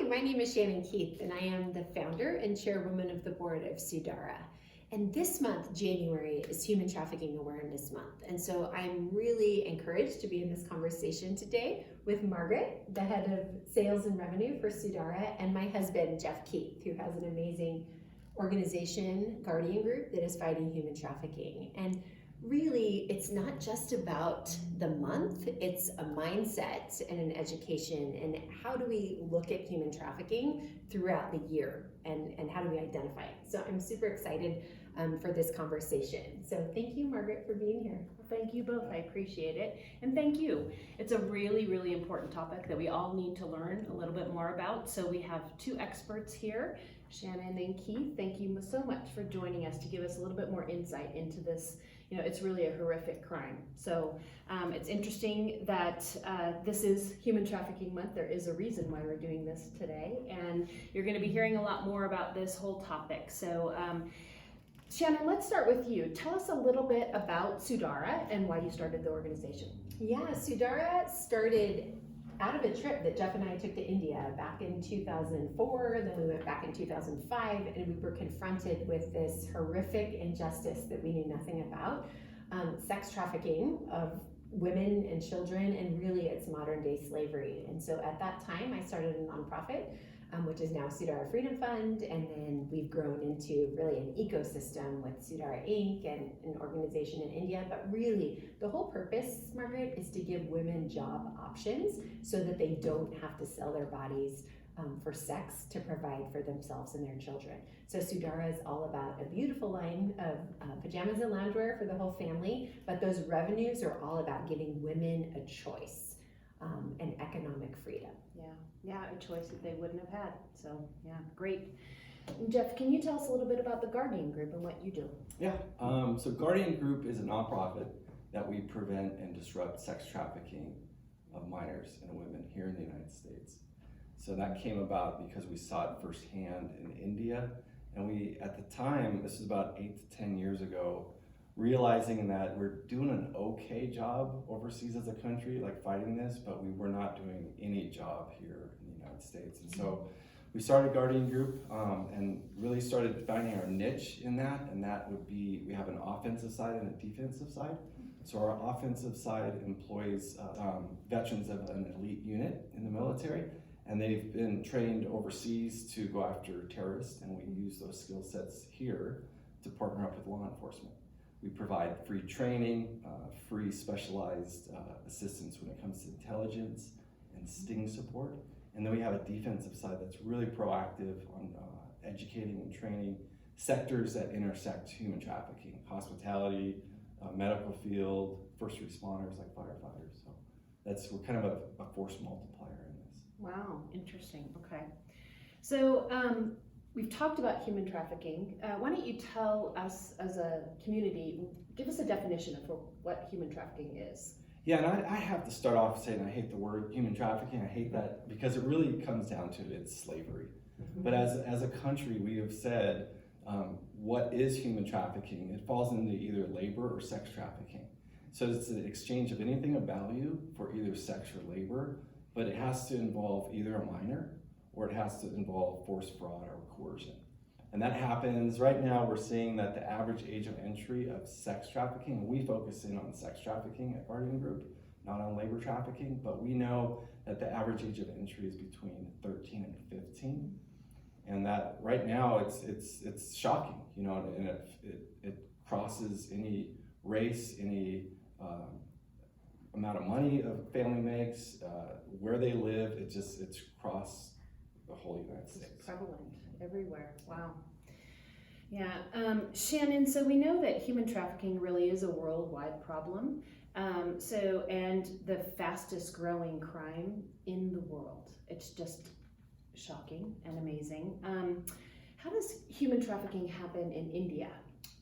Hi, my name is Shannon Keith, and I am the founder and chairwoman of the board of Sudara. And this month, January, is Human Trafficking Awareness Month. And so I'm really encouraged to be in this conversation today with Margaret, the head of sales and revenue for Sudara, and my husband, Jeff Keith, who has an amazing organization, Guardian Group, that is fighting human trafficking. And really, it's not just about the month, it's a mindset and an education, and how do we look at human trafficking throughout the year, and how do we identify it. So I'm super excited for this conversation. So thank you, Margaret, for being here. Thank you both, I appreciate it. And thank you. It's a really, really important topic that we all need to learn a little bit more about. So we have two experts here, Shannon and Keith. Thank you so much for joining us to give us a little bit more insight into this. You know, it's really a horrific crime. So it's interesting that this is Human Trafficking Month. There is a reason why we're doing this today, and you're going to be hearing a lot more about this whole topic. So Shannon, let's start with you. Tell us a little bit about Sudara and why you started the organization. Yeah, Sudara started out of a trip that Jeff and I took to India back in 2004, then we went back in 2005, and we were confronted with this horrific injustice that we knew nothing about, sex trafficking of women and children, and really it's modern day slavery. And so at that time, I started a nonprofit, which is now Sudara Freedom Fund, and then we've grown into really an ecosystem with Sudara Inc. and an organization in India. But really, the whole purpose, Margaret, is to give women job options so that they don't have to sell their bodies for sex to provide for themselves and their children. So Sudara is all about a beautiful line of pajamas and loungewear for the whole family, but those revenues are all about giving women a choice and economic freedom. Yeah, a choice that they wouldn't have had. So yeah, great. Jeff, can you tell us a little bit about the Guardian Group and what you do? Yeah, so Guardian Group is a nonprofit that we prevent and disrupt sex trafficking of minors and women here in the United States. So that came about because we saw it firsthand in India, and we, at the time, this was about 8 to 10 years ago, realizing that we're doing an okay job overseas as a country, like fighting this, but we were not doing any job here in the United States. And so we started Guardian Group and really started finding our niche in that, and that would be, we have an offensive side and a defensive side. So our offensive side employs veterans of an elite unit in the military, and they've been trained overseas to go after terrorists, and we use those skill sets here to partner up with law enforcement. We provide free training, free specialized assistance when it comes to intelligence and sting support. And then we have a defensive side that's really proactive on educating and training sectors that intersect human trafficking, hospitality, medical field, first responders like firefighters. So we're kind of a force multiplier in this. Wow, interesting. Okay. So we've talked about human trafficking. Why don't you tell us as a community, give us a definition of what human trafficking is? Yeah, and I have to start off saying I hate the word human trafficking. I hate that because it really comes down to it's slavery. Mm-hmm. But as a country, we have said, what is human trafficking? It falls into either labor or sex trafficking. So it's an exchange of anything of value for either sex or labor, but it has to involve either a minor or it has to involve force, fraud, or coercion. And that happens, right now we're seeing that the average age of entry of sex trafficking, and we focus in on sex trafficking at Guardian Group, not on labor trafficking, but we know that the average age of entry is between 13 and 15. And that right now it's shocking, you know, and it crosses any race, any amount of money a family makes, where they live, it's across the whole United States. It's prevalent everywhere. Wow. Yeah. Shannon, so we know that human trafficking really is a worldwide problem. And the fastest growing crime in the world. It's just shocking and amazing. How does human trafficking happen in India?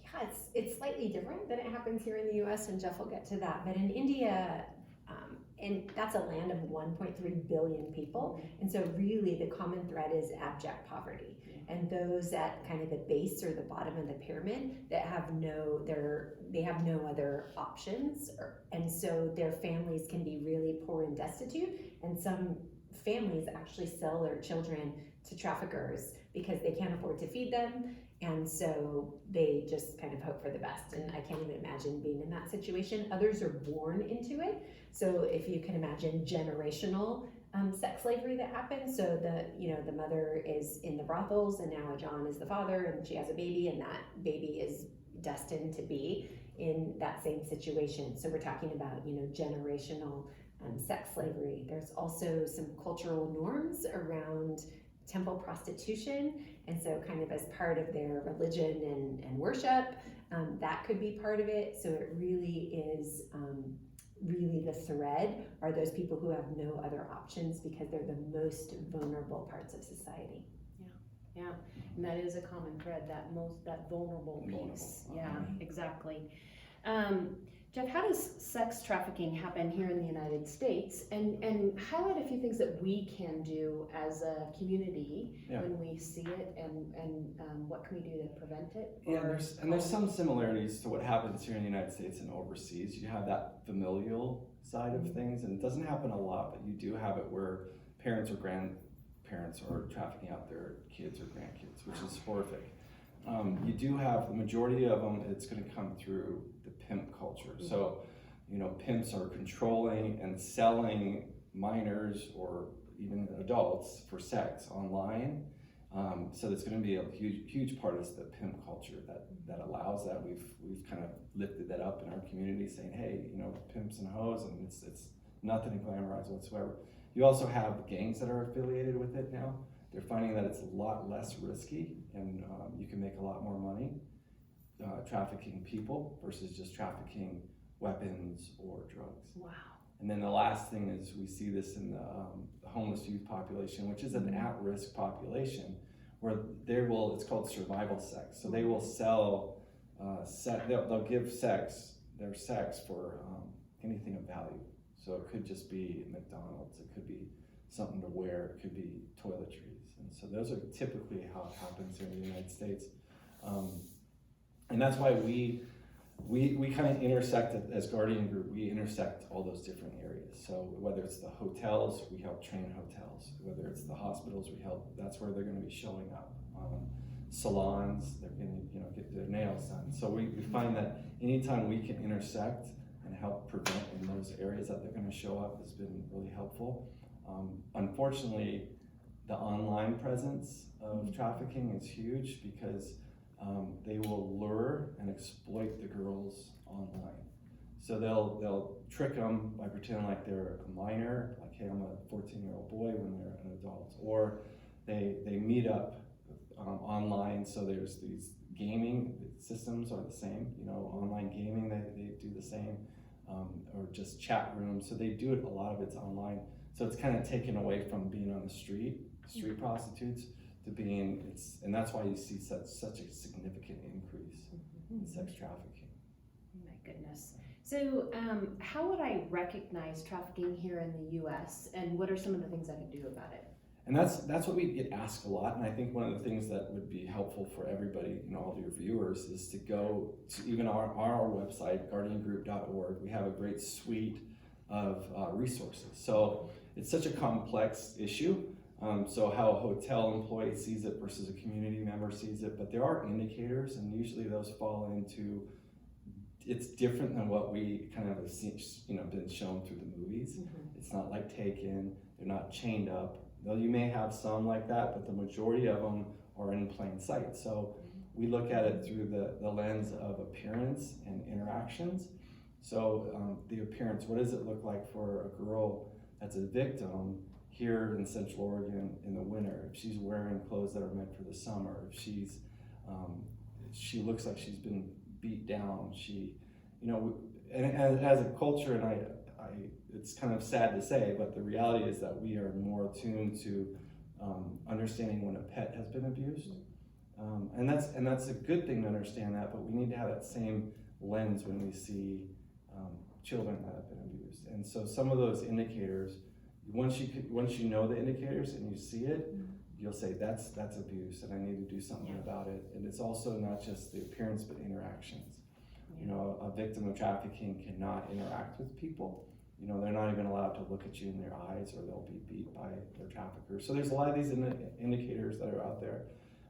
Yeah, it's slightly different than it happens here in the US, and Jeff will get to that. But in India, and that's a land of 1.3 billion people, and so really the common thread is abject poverty. And those at kind of the base or the bottom of the pyramid that have no other options, and so their families can be really poor and destitute, and some families actually sell their children to traffickers because they can't afford to feed them, and so they just kind of hope for the best. And I can't even imagine being in that situation. Others are born into it. So if you can imagine generational sex slavery that happens, so the mother is in the brothels, and now John is the father, and she has a baby, and that baby is destined to be in that same situation. So we're talking about generational sex slavery. There's also some cultural norms around temple prostitution, and so kind of as part of their religion and worship, that could be part of it. So it really is really the thread are those people who have no other options because they're the most vulnerable parts of society. Yeah, and that is a common thread, that vulnerable piece. Yeah, exactly. Jeff, how does sex trafficking happen here in the United States? And highlight a few things that we can do as a community when we see it, and what can we do to prevent it? There's some similarities to what happens here in the United States and overseas. You have that familial side of things, and it doesn't happen a lot, but you do have it where parents or grandparents are trafficking out their kids or grandkids, which is horrific. You do have the majority of them, it's going to come through the pimp culture. So, pimps are controlling and selling minors or even adults for sex online. So there's going to be a huge part of the pimp culture that allows that. We've kind of lifted that up in our community, saying, hey, pimps and hoes, and it's nothing to glamorize whatsoever. You also have gangs that are affiliated with it now. They're finding that it's a lot less risky, and you can make a lot more money trafficking people versus just trafficking weapons or drugs. Wow. And then the last thing is we see this in the homeless youth population, which is an at-risk population, where it's called survival sex. So they will sell, they'll give their sex for anything of value. So it could just be McDonald's, it could be something to wear, it could be toiletries. And so those are typically how it happens here in the United States. And that's why we kind of intersect as Guardian Group, we intersect all those different areas. So whether it's the hotels, we help train hotels. Whether it's the hospitals, that's where they're going to be showing up. Salons, they're going to get their nails done. So we find that anytime we can intersect and help prevent in those areas that they're going to show up has been really helpful. Unfortunately, the online presence of trafficking is huge because they will lure and exploit the girls online. So they'll trick them by pretending like they're a minor, like, hey, I'm a 14-year-old boy, when they're an adult. Or they meet up online, so there's these gaming systems are the same, online gaming, they do the same, or just chat rooms. So they do it, a lot of it's online. So it's kind of taken away from being on the street prostitutes, to being, and that's why you see such a significant increase in sex trafficking. My goodness. So how would I recognize trafficking here in the U.S., and what are some of the things I can do about it? And that's what we get asked a lot, and I think one of the things that would be helpful for everybody, all of your viewers, is to go to even our website, guardiangroup.org. We have a great suite of resources. So it's such a complex issue. So how a hotel employee sees it versus a community member sees it, but there are indicators, and usually those fall into, it's different than what we kind of have seen, been shown through the movies. It's not like Taken, they're not chained up. Though you may have some like that, but the majority of them are in plain sight. So we look at it through the lens of appearance and interactions. So the appearance, what does it look like for a girl that's a victim here in Central Oregon in the winter? If she's wearing clothes that are meant for the summer, if she looks like she's been beat down, and as a culture, and it's kind of sad to say, but the reality is that we are more attuned to understanding when a pet has been abused, and that's a good thing to understand that. But we need to have that same lens when we see children that have been abused. And so some of those indicators, once you know the indicators and you see it, you'll say that's abuse, and I need to do something about it. And it's also not just the appearance, but interactions. A victim of trafficking cannot interact with people. You know, they're not even allowed to look at you in their eyes, or they'll be beat by their traffickers. So there's a lot of these indicators that are out there.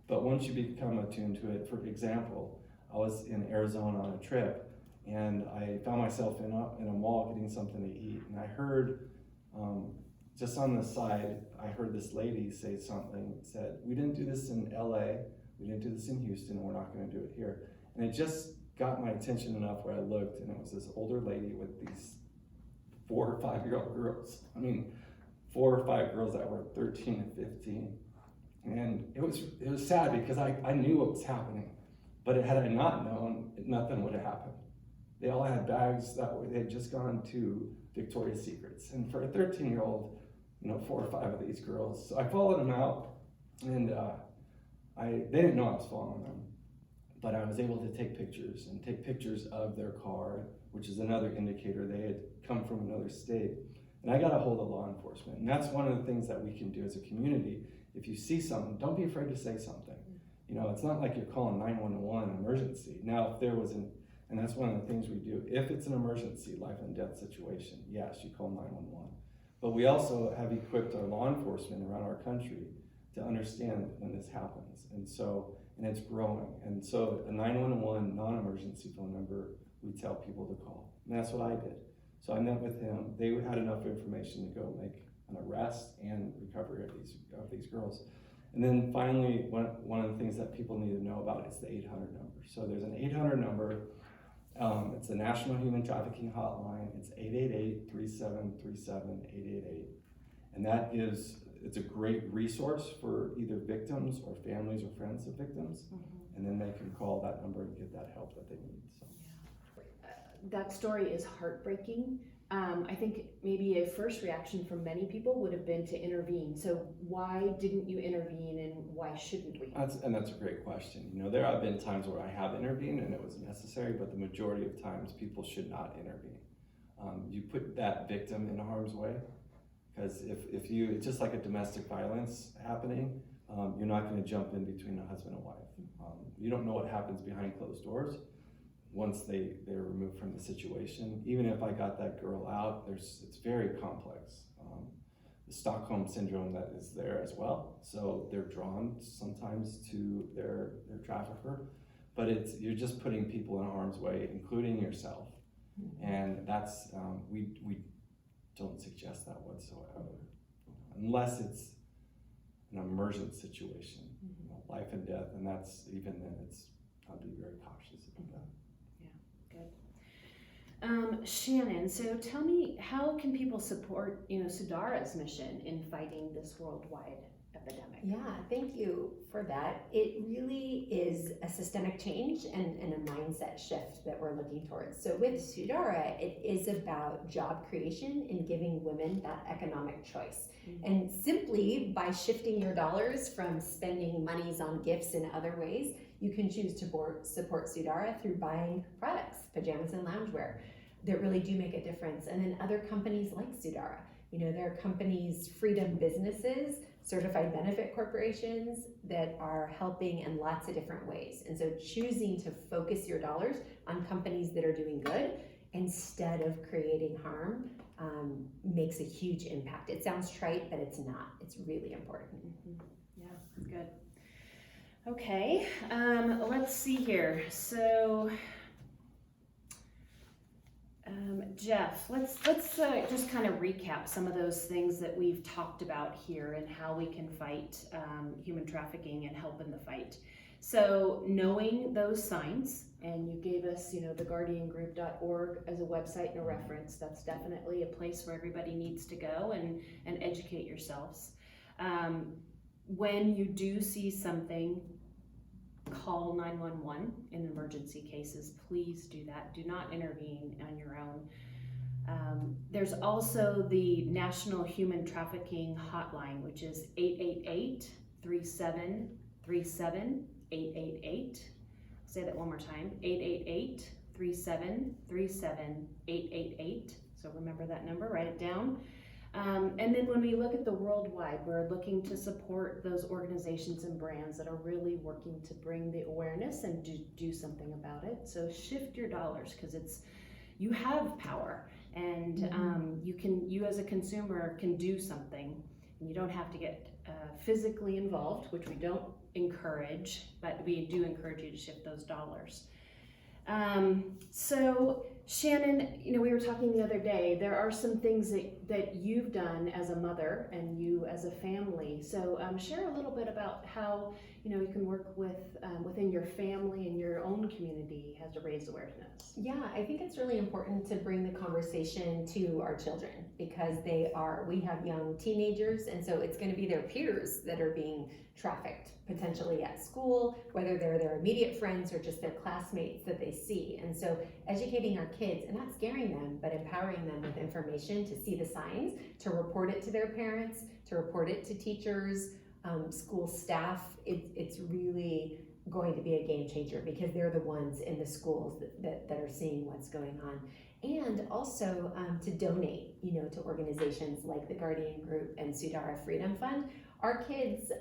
But once you become attuned to it, for example, I was in Arizona on a trip, and I found myself in a mall getting something to eat, and I heard, just on the side, I heard this lady say something, said, "We didn't do this in LA, we didn't do this in Houston, and we're not gonna do it here." And it just got my attention enough where I looked, and it was this older lady with these 4 or 5-year-old girls. I mean, 4 or 5 girls that were 13 and 15. And it was sad because I knew what was happening, but had I not known, nothing would have happened. They all had bags they had just gone to Victoria's Secrets. And for a 13-year-old, you know, 4 or 5 of these girls. So I followed them out, and they didn't know I was following them, but I was able to take pictures of their car, which is another indicator they had come from another state. And I got a hold of law enforcement. And that's one of the things that we can do as a community. If you see something, don't be afraid to say something. You know, it's not like you're calling 911 emergency. Now, if there was and that's one of the things we do. If it's an emergency, life and death situation, yes, you call 911. But we also have equipped our law enforcement around our country to understand when this happens. And it's growing. And so a 911 non-emergency phone number, we tell people to call. And that's what I did. So I met with him. They had enough information to go make an arrest and recovery of these girls. And then finally, one of the things that people need to know about is the 800 number. So there's an 800 number. It's the National Human Trafficking Hotline. It's 888-3737-888. And it's a great resource for either victims or families or friends of victims. Mm-hmm. And then they can call that number and get that help that they need. So. Yeah. That story is heartbreaking. I think maybe a first reaction from many people would have been to intervene. So why didn't you intervene, and why shouldn't we? That's a great question. You know, there have been times where I have intervened and it was necessary, but the majority of times people should not intervene. You put that victim in harm's way, because if you, it's just like a domestic violence happening, you're not going to jump in between a husband and wife. You don't know what happens behind closed doors once they're removed from the situation. Even if I got that girl out, it's very complex. The Stockholm syndrome that is there as well. So they're drawn sometimes to their trafficker, but you're just putting people in harm's way, including yourself. Mm-hmm. And that's, we don't suggest that whatsoever, unless it's an emergent situation, mm-hmm. You know, life and death, and that's, even then, I'd be very cautious about that. Shannon, so tell me, how can people support, Sudara's mission in fighting this worldwide epidemic? Yeah, thank you for that. It really is a systemic change and a mindset shift that we're looking towards. So with Sudara, it is about job creation and giving women that economic choice. Mm-hmm. And simply by shifting your dollars from spending monies on gifts in other ways, you can choose to support Sudara through buying products, pajamas and loungewear, that really do make a difference. And then other companies like Sudara, there are companies, freedom businesses, certified benefit corporations that are helping in lots of different ways. And so choosing to focus your dollars on companies that are doing good instead of creating harm makes a huge impact. It sounds trite, but it's not. It's really important. Mm-hmm. Yeah, good. Okay, let's see here. So, Jeff, let's just kind of recap some of those things that we've talked about here and how we can fight human trafficking and help in the fight. So, knowing those signs, and you gave us, theguardiangroup.org as a website and a reference. That's definitely a place where everybody needs to go and educate yourselves. When you do see something, call 911 in emergency cases. Please do that. Do not intervene on your own. There's also the National Human Trafficking Hotline, which is 888-3737-888. Say that one more time, 888-3737-888. So remember that number, write it down. And then when we look at the worldwide, we're looking to support those organizations and brands that are really working to bring the awareness and do something about it. So shift your dollars, because you have power. And you as a consumer can do something, and you don't have to get physically involved, which we don't encourage, but we do encourage you to shift those dollars. So Shannon, we were talking the other day, there are some things that you've done as a mother and you as a family. So share a little bit about how, you can work within your family and your own community has to raise awareness. Yeah, I think it's really important to bring the conversation to our children because we have young teenagers, and so it's going to be their peers that are being trafficked potentially at school, whether they're their immediate friends or just their classmates that they see. And so educating our kids and not scaring them, but empowering them with information to see the signs, to report it to their parents, to report it to teachers, school staff. It's really going to be a game changer because they're the ones in the schools that are seeing what's going on. And also to donate, to organizations like the Guardian Group and Sudara Freedom Fund. Our kids,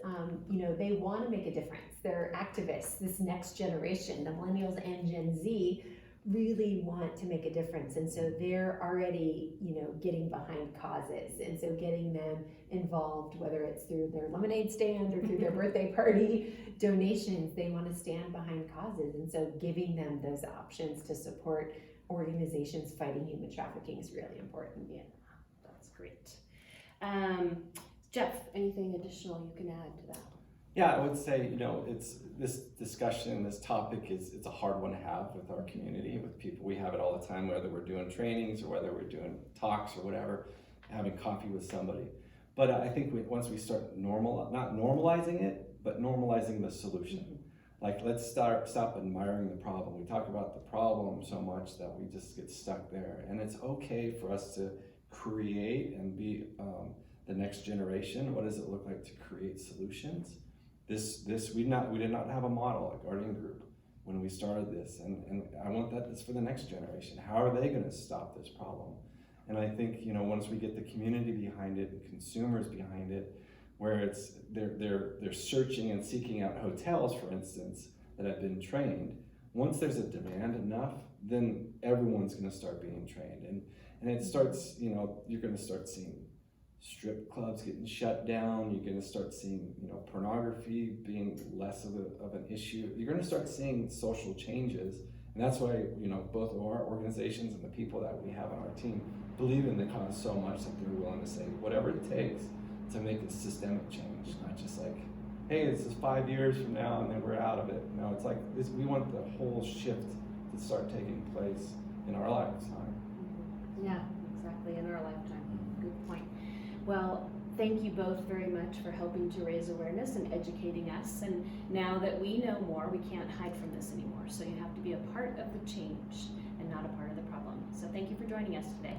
they want to make a difference. They're activists. This next generation, the millennials and Gen Z, really want to make a difference. And so they're already, getting behind causes. And so getting them involved, whether it's through their lemonade stand or through their birthday party donations, they want to stand behind causes. And so giving them those options to support organizations fighting human trafficking is really important. Yeah, that's great. Jeff, anything additional you can add to that? Yeah, I would say, it's this discussion, this topic it's a hard one to have with our community, with people. We have it all the time, whether we're doing trainings or whether we're doing talks or whatever, having coffee with somebody. But I think once we start not normalizing it, but normalizing the solution. Like, let's stop admiring the problem. We talk about the problem so much that we just get stuck there. And it's okay for us to create and be the next generation. What does it look like to create solutions? We did not have a model at Guardian Group when we started this, and I want this for the next generation. How are they going to stop this problem? And I think once we get the community behind it and consumers behind it, where they're searching and seeking out hotels, for instance, that have been trained. Once there's a demand enough, then everyone's going to start being trained, and it starts. You're going to start seeing strip clubs getting shut down. You're going to start seeing pornography being less of an issue. You're going to start seeing social changes, and that's why both of our organizations and the people that we have on our team believe in the cause so much that they're willing to say whatever it takes to make a systemic change, not just like, hey, this is 5 years from now and then we're out of it. No, it's like this. We want the whole shift to start taking place in our lifetime. Yeah, exactly, in our lifetime. Good point. Well, thank you both very much for helping to raise awareness and educating us. And now that we know more, we can't hide from this anymore. So you have to be a part of the change and not a part of the problem. So thank you for joining us today.